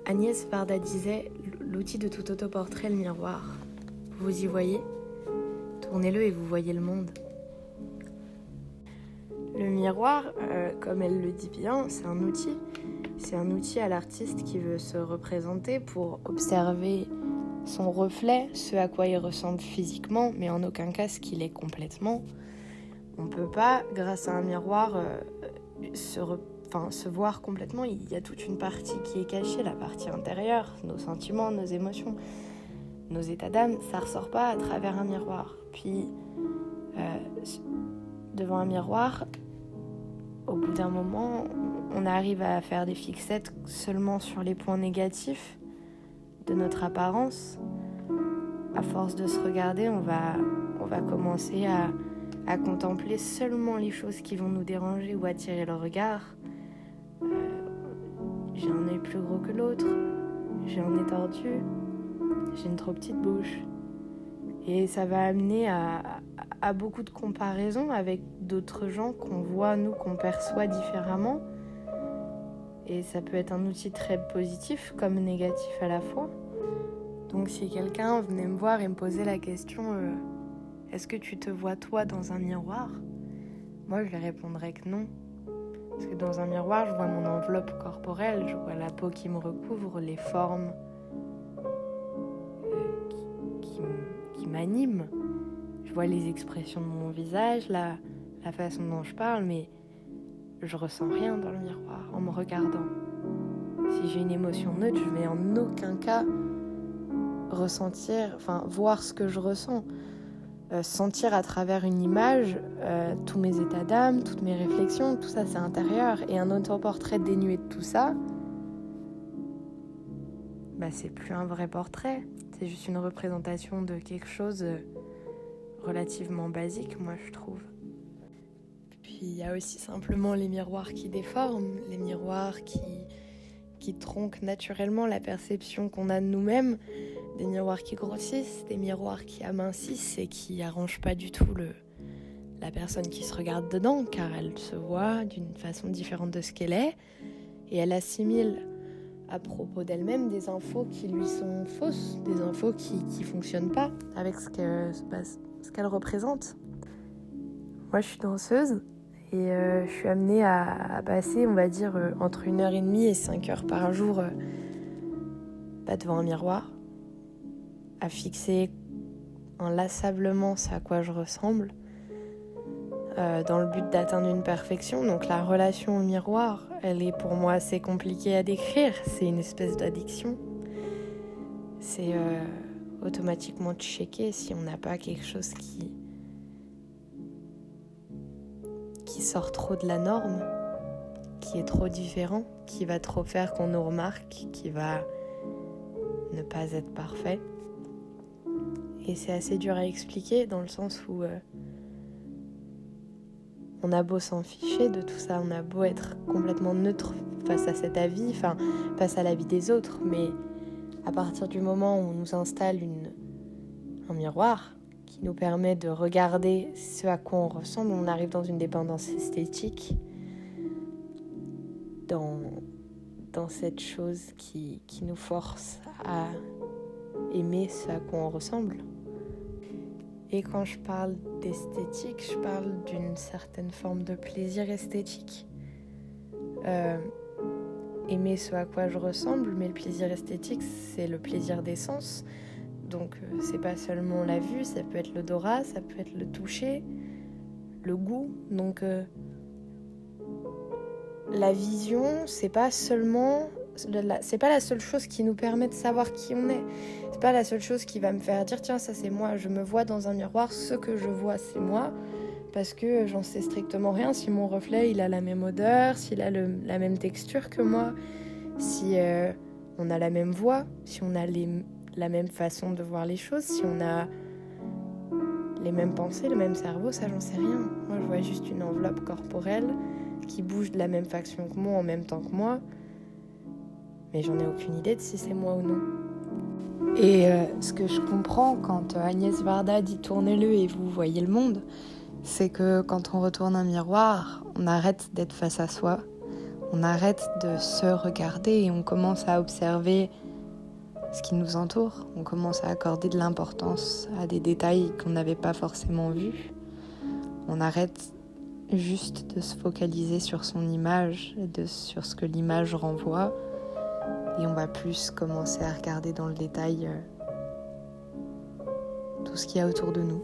Agnès Varda disait l'outil de tout autoportrait, le miroir. Vous y voyez ? Tournez-le et vous voyez le monde. Le miroir, comme elle le dit bien, c'est un outil. C'est un outil à l'artiste qui veut se représenter pour observer son reflet, ce à quoi il ressemble physiquement, mais en aucun cas ce qu'il est complètement. On ne peut pas, grâce à un miroir, se voir complètement. Il y a toute une partie qui est cachée, la partie intérieure, nos sentiments, nos émotions, nos états d'âme. Ça ne ressort pas à travers un miroir. Puis, devant un miroir, au bout d'un moment, on arrive à faire des fixettes seulement sur les points négatifs de notre apparence. À force de se regarder, on va commencer à contempler seulement les choses qui vont nous déranger ou attirer le regard. J'ai un œil plus gros que l'autre, j'ai un nez tordu, j'ai une trop petite bouche. Et ça va amener à beaucoup de comparaisons avec d'autres gens qu'on voit, nous, qu'on perçoit différemment. Et ça peut être un outil très positif comme négatif à la fois. Donc si quelqu'un venait me voir et me posait la question est-ce que tu te vois toi dans un miroir ? Moi je lui répondrais que non. Parce que dans un miroir je vois mon enveloppe corporelle, je vois la peau qui me recouvre, les formes qui m'animent. Je vois les expressions de mon visage, la façon dont je parle, mais je ressens rien dans le miroir en me regardant. Si j'ai une émotion neutre, je vais en aucun cas voir ce que je ressens. Sentir à travers une image tous mes états d'âme, toutes mes réflexions, tout ça c'est intérieur. Et un autoportrait dénué de tout ça, c'est plus un vrai portrait. C'est juste une représentation de quelque chose relativement basique, moi je trouve. Puis il y a aussi simplement les miroirs qui déforment, les miroirs qui tronquent naturellement la perception qu'on a de nous-mêmes, des miroirs qui grossissent, des miroirs qui amincissent et qui arrangent pas du tout la personne qui se regarde dedans, car elle se voit d'une façon différente de ce qu'elle est, et elle assimile à propos d'elle-même des infos qui lui sont fausses, des infos qui fonctionnent pas avec ce qu'elle représente. Moi je suis danseuse et je suis amenée à passer, on va dire, entre 1h30 et 5 heures par jour devant un miroir, à fixer inlassablement ce à quoi je ressemble, dans le but d'atteindre une perfection. Donc la relation au miroir, elle est pour moi assez compliquée à décrire, c'est une espèce d'addiction. C'est automatiquement checker si on n'a pas quelque chose qui sort trop de la norme, qui est trop différent, qui va trop faire qu'on nous remarque, qui va ne pas être parfait. Et c'est assez dur à expliquer dans le sens où on a beau s'en ficher de tout ça, on a beau être complètement neutre face à cet avis, face à l'avis des autres, mais à partir du moment où on nous installe un miroir qui nous permet de regarder ce à quoi on ressemble, on arrive dans une dépendance esthétique, dans cette chose qui nous force à aimer ce à quoi on ressemble. Et quand je parle d'esthétique, je parle d'une certaine forme de plaisir esthétique. Aimer ce à quoi je ressemble, mais le plaisir esthétique, c'est le plaisir des sens. Donc c'est pas seulement la vue, ça peut être l'odorat, ça peut être le toucher, le goût. Donc la vision, c'est pas la seule chose qui nous permet de savoir qui on est. C'est pas la seule chose qui va me faire dire tiens, ça c'est moi, je me vois dans un miroir, ce que je vois c'est moi, parce que j'en sais strictement rien si mon reflet il a la même odeur, s'il a la même texture que moi, si on a la même voix, si on a la même façon de voir les choses, si on a les mêmes pensées, le même cerveau, ça j'en sais rien. Moi je vois juste une enveloppe corporelle qui bouge de la même façon que moi en même temps que moi, mais j'en ai aucune idée de si c'est moi ou non. Et ce que je comprends quand Agnès Varda dit tournez-le et vous voyez le monde, c'est que quand on retourne un miroir, on arrête d'être face à soi, on arrête de se regarder et on commence à observer ce qui nous entoure. On commence à accorder de l'importance à des détails qu'on n'avait pas forcément vus. On arrête juste de se focaliser sur son image, sur ce que l'image renvoie, et on va plus commencer à regarder dans le détail tout ce qu'il y a autour de nous.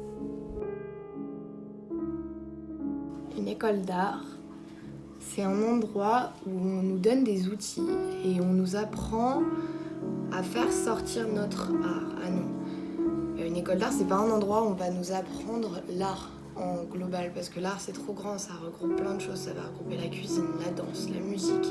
Une école d'art, c'est un endroit où on nous donne des outils et on nous apprend à faire sortir notre art à nous. Une école d'art, c'est pas un endroit où on va nous apprendre l'art en global, parce que l'art c'est trop grand, ça regroupe plein de choses, ça va regrouper la cuisine, la danse, la musique,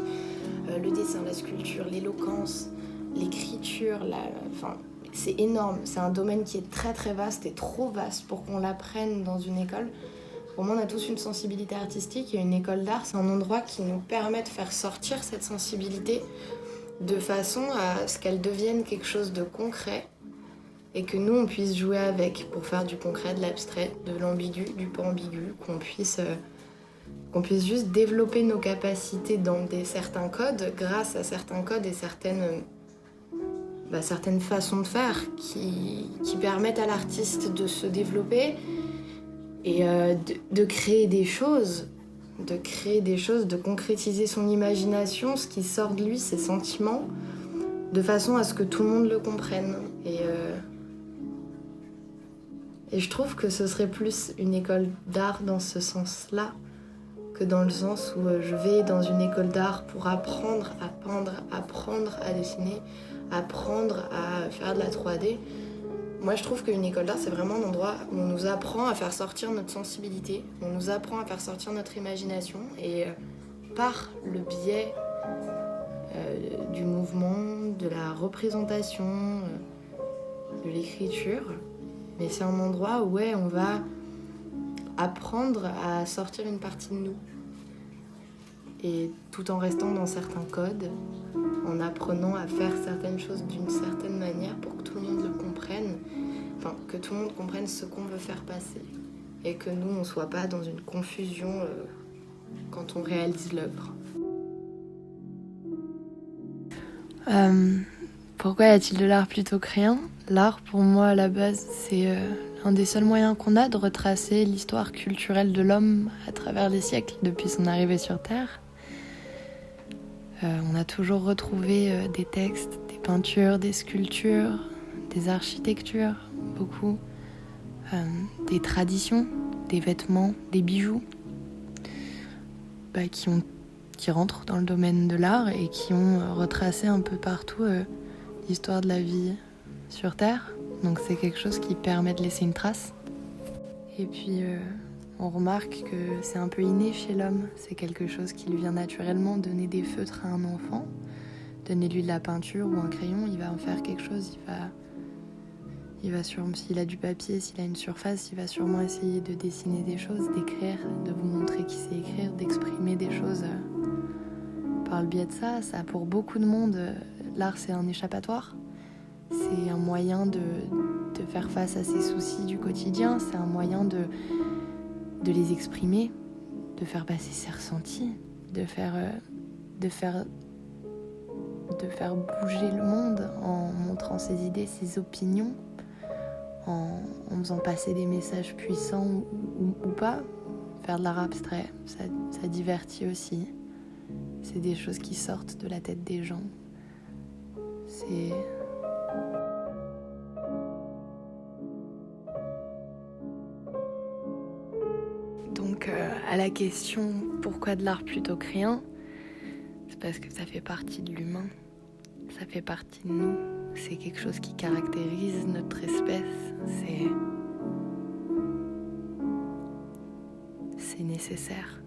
le dessin, la sculpture, l'éloquence, l'écriture, enfin, c'est énorme, c'est un domaine qui est très très vaste et trop vaste pour qu'on l'apprenne dans une école. Pour moi, on a tous une sensibilité artistique et une école d'art, c'est un endroit qui nous permet de faire sortir cette sensibilité de façon à ce qu'elle devienne quelque chose de concret et que nous, on puisse jouer avec pour faire du concret, de l'abstrait, de l'ambigu, du pas ambigu, qu'on puisse juste développer nos capacités dans certains codes grâce à certains codes et certaines façons de faire qui permettent à l'artiste de se développer et de créer des choses, de concrétiser son imagination, ce qui sort de lui, ses sentiments, de façon à ce que tout le monde le comprenne. Et je trouve que ce serait plus une école d'art dans ce sens-là que dans le sens où je vais dans une école d'art pour apprendre à peindre, apprendre à dessiner, apprendre à faire de la 3D. Moi, je trouve qu'une école d'art, c'est vraiment un endroit où on nous apprend à faire sortir notre sensibilité, on nous apprend à faire sortir notre imagination et par le biais du mouvement, de la représentation, de l'écriture. Mais c'est un endroit où on va apprendre à sortir une partie de nous. Et tout en restant dans certains codes, en apprenant à faire certaines choses d'une certaine manière pour que tout le monde le comprenne, enfin que tout le monde comprenne ce qu'on veut faire passer. Et que nous, on ne soit pas dans une confusion quand on réalise l'œuvre. Pourquoi y a-t-il de l'art plutôt que rien ? L'art, pour moi, à la base, c'est l'un des seuls moyens qu'on a de retracer l'histoire culturelle de l'homme à travers les siècles depuis son arrivée sur Terre. On a toujours retrouvé des textes, des peintures, des sculptures, des architectures, beaucoup, des traditions, des vêtements, des bijoux qui rentrent dans le domaine de l'art et qui ont retracé un peu partout l'histoire de la vie sur Terre. Donc c'est quelque chose qui permet de laisser une trace. Et puis on remarque que c'est un peu inné chez l'homme. C'est quelque chose qui lui vient naturellement. Donner des feutres à un enfant, donner-lui de la peinture ou un crayon, il va en faire quelque chose. S'il a du papier, s'il a une surface, il va sûrement essayer de dessiner des choses, d'écrire, de vous montrer qu'il sait écrire, d'exprimer des choses par le biais de ça. Ça, pour beaucoup de monde, l'art c'est un échappatoire. C'est un moyen de faire face à ses soucis du quotidien. C'est un moyen de les exprimer, de faire passer ses ressentis, de faire bouger le monde en montrant ses idées, ses opinions, en faisant passer des messages puissants ou pas. Faire de l'art abstrait, ça divertit aussi. C'est des choses qui sortent de la tête des gens. Donc à la question pourquoi de l'art plutôt que rien, c'est parce que ça fait partie de l'humain, ça fait partie de nous, c'est quelque chose qui caractérise notre espèce, c'est nécessaire.